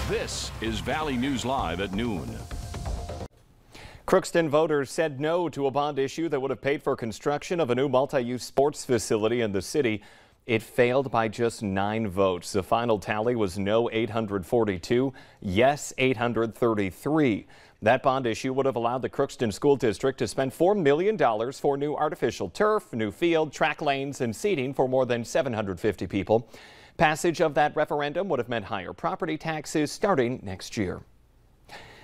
This is Valley News Live at noon. Crookston voters said no to a bond issue that would have paid for construction of a new multi-use sports facility in the city. It failed by just 9 votes. The final tally was no 842, yes 833. That bond issue would have allowed the Crookston School District to spend $4 million for new artificial turf, new field, track lanes, and seating for more than 750 people. Passage of that referendum would have meant higher property taxes starting next year.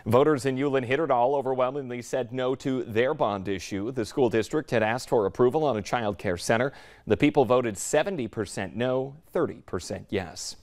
Voters in Ulen-Hitterdal overwhelmingly said no to their bond issue. The school district had asked for approval on a child care center. The people voted 70% no, 30% yes.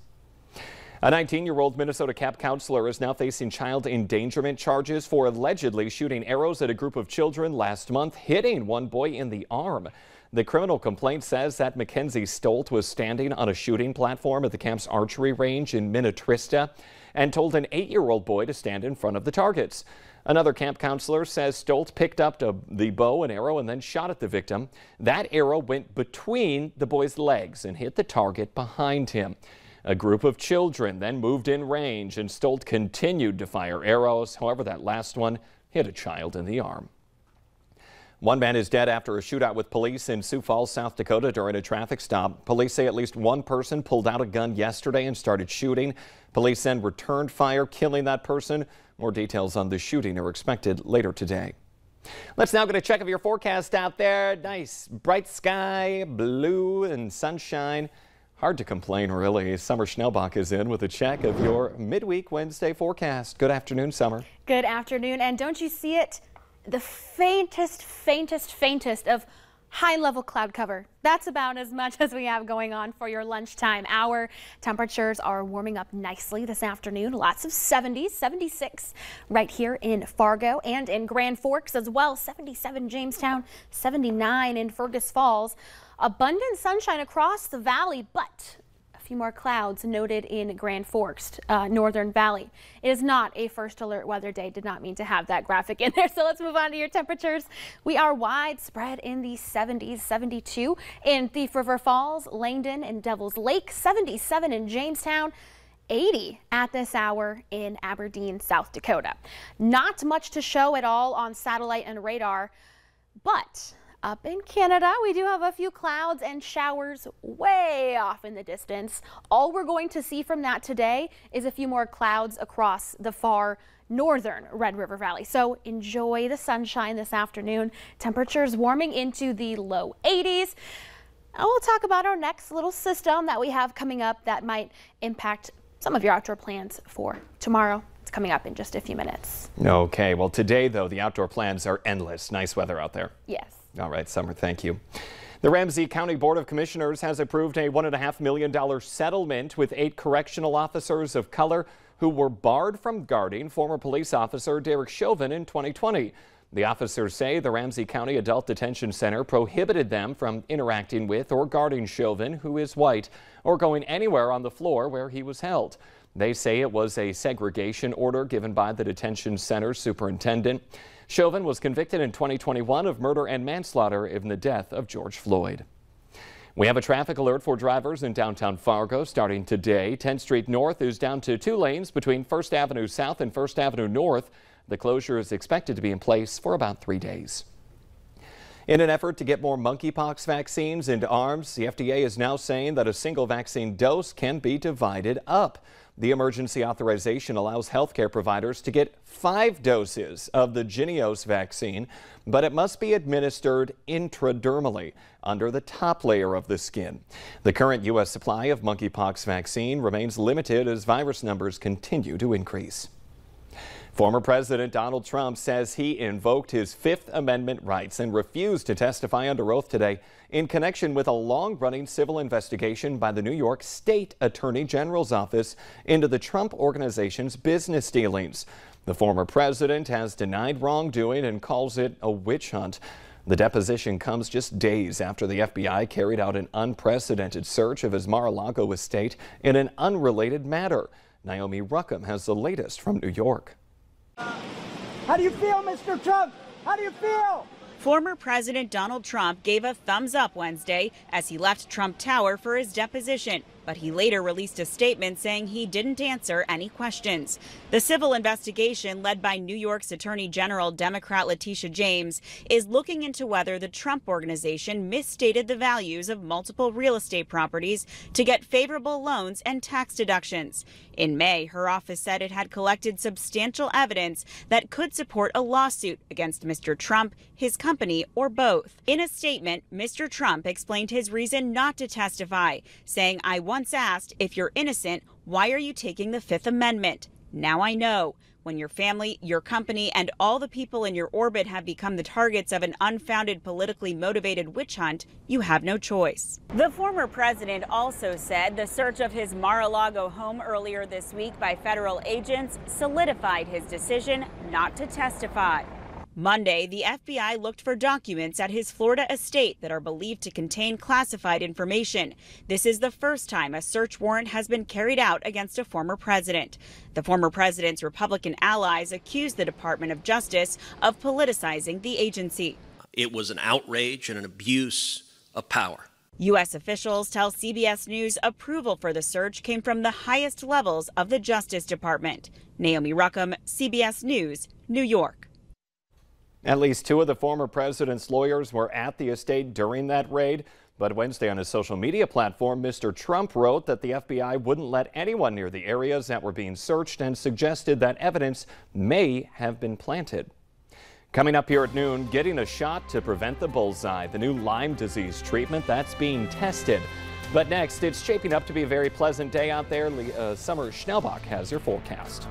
A 19-year-old Minnesota Cap counselor is now facing child endangerment charges for allegedly shooting arrows at a group of children last month, hitting one boy in the arm. The criminal complaint says that Mackenzie Stolt was standing on a shooting platform at the camp's archery range in Minnetrista and told an 8-year-old boy to stand in front of the targets. Another camp counselor says Stolt picked up the bow and arrow and then shot at the victim. That arrow went between the boy's legs and hit the target behind him. A group of children then moved in range and Stolt continued to fire arrows. However, that last one hit a child in the arm. One man is dead after a shootout with police in Sioux Falls, South Dakota during a traffic stop. Police say at least one person pulled out a gun yesterday and started shooting. Police then returned fire, killing that person. More details on the shooting are expected later today. Let's now get a check of your forecast out there. Nice bright sky, blue and sunshine. Hard to complain, really. Summer Schnellbach is in with a check of your midweek Wednesday forecast. Good afternoon, Summer. Good afternoon. And don't you see it? The faintest of high-level cloud cover. That's about as much as we have going on for your lunchtime hour. Temperatures are warming up nicely this afternoon. Lots of 70s, 76 right here in Fargo and in Grand Forks as well. 77 Jamestown, 79 in Fergus Falls. Abundant sunshine across the valley, but few more clouds noted in Grand Forks, Northern Valley. It is not a first alert weather day. Did not mean to have that graphic in there. So let's move on to your temperatures. We are widespread in the 70s, 72 in Thief River Falls, Langdon, and Devil's Lake, 77 in Jamestown, 80 at this hour in Aberdeen, South Dakota. Not much to show at all on satellite and radar, but up in Canada, we do have a few clouds and showers way off in the distance. All we're going to see from that today is a few more clouds across the far northern Red River Valley. So enjoy the sunshine this afternoon. Temperatures warming into the low 80s. And we'll talk about our next little system that we have coming up that might impact some of your outdoor plans for tomorrow. It's coming up in just a few minutes. Okay, well today though, the outdoor plans are endless. Nice weather out there. Yes. All right, Summer, thank you. The Ramsey County Board of Commissioners has approved a $1.5 million settlement with 8 correctional officers of color who were barred from guarding former police officer Derek Chauvin in 2020. The officers say the Ramsey County Adult Detention Center prohibited them from interacting with or guarding Chauvin, who is white, or going anywhere on the floor where he was held. They say it was a segregation order given by the detention center superintendent. Chauvin was convicted in 2021 of murder and manslaughter in the death of George Floyd. We have a traffic alert for drivers in downtown Fargo starting today. 10th Street North is down to 2 lanes between 1st Avenue South and 1st Avenue North. The closure is expected to be in place for about 3 days. In an effort to get more monkeypox vaccines into arms, the FDA is now saying that a single vaccine dose can be divided up. The emergency authorization allows healthcare providers to get 5 doses of the Jynneos vaccine, but it must be administered intradermally under the top layer of the skin. The current U.S. supply of monkeypox vaccine remains limited as virus numbers continue to increase. Former President Donald Trump says he invoked his Fifth Amendment rights and refused to testify under oath today in connection with a long-running civil investigation by the New York State Attorney General's office into the Trump Organization's business dealings. The former president has denied wrongdoing and calls it a witch hunt. The deposition comes just days after the FBI carried out an unprecedented search of his Mar-a-Lago estate in an unrelated matter. Naomi Ruckham has the latest from New York. How do you feel, Mr. Trump? How do you feel? Former President Donald Trump gave a thumbs up Wednesday as he left Trump Tower for his deposition, but but he later released a statement saying he didn't answer any questions. The civil investigation, led by New York's Attorney General Democrat Letitia James, is looking into whether the Trump Organization misstated the values of multiple real estate properties to get favorable loans and tax deductions. In May, her office said it had collected substantial evidence that could support a lawsuit against Mr. Trump, his company, or both. In a statement, Mr. Trump explained his reason not to testify, saying, "I once asked, if you're innocent, why are you taking the Fifth Amendment? Now I know. When your family, your company, and all the people in your orbit have become the targets of an unfounded, politically motivated witch hunt, you have no choice." The former president also said the search of his Mar-a-Lago home earlier this week by federal agents solidified his decision not to testify. Monday, the FBI looked for documents at his Florida estate that are believed to contain classified information. This is the first time a search warrant has been carried out against a former president. The former president's Republican allies accused the Department of Justice of politicizing the agency. It was an outrage and an abuse of power. U.S. officials tell CBS News approval for the search came from the highest levels of the Justice Department. Naomi Ruckham, CBS News, New York. At least two of the former president's lawyers were at the estate during that raid. But Wednesday on his social media platform, Mr. Trump wrote that the FBI wouldn't let anyone near the areas that were being searched and suggested that evidence may have been planted. Coming up here at noon, getting a shot to prevent the bullseye, the new Lyme disease treatment that's being tested. But next, it's shaping up to be a very pleasant day out there. Summer Schnellbach has your forecast.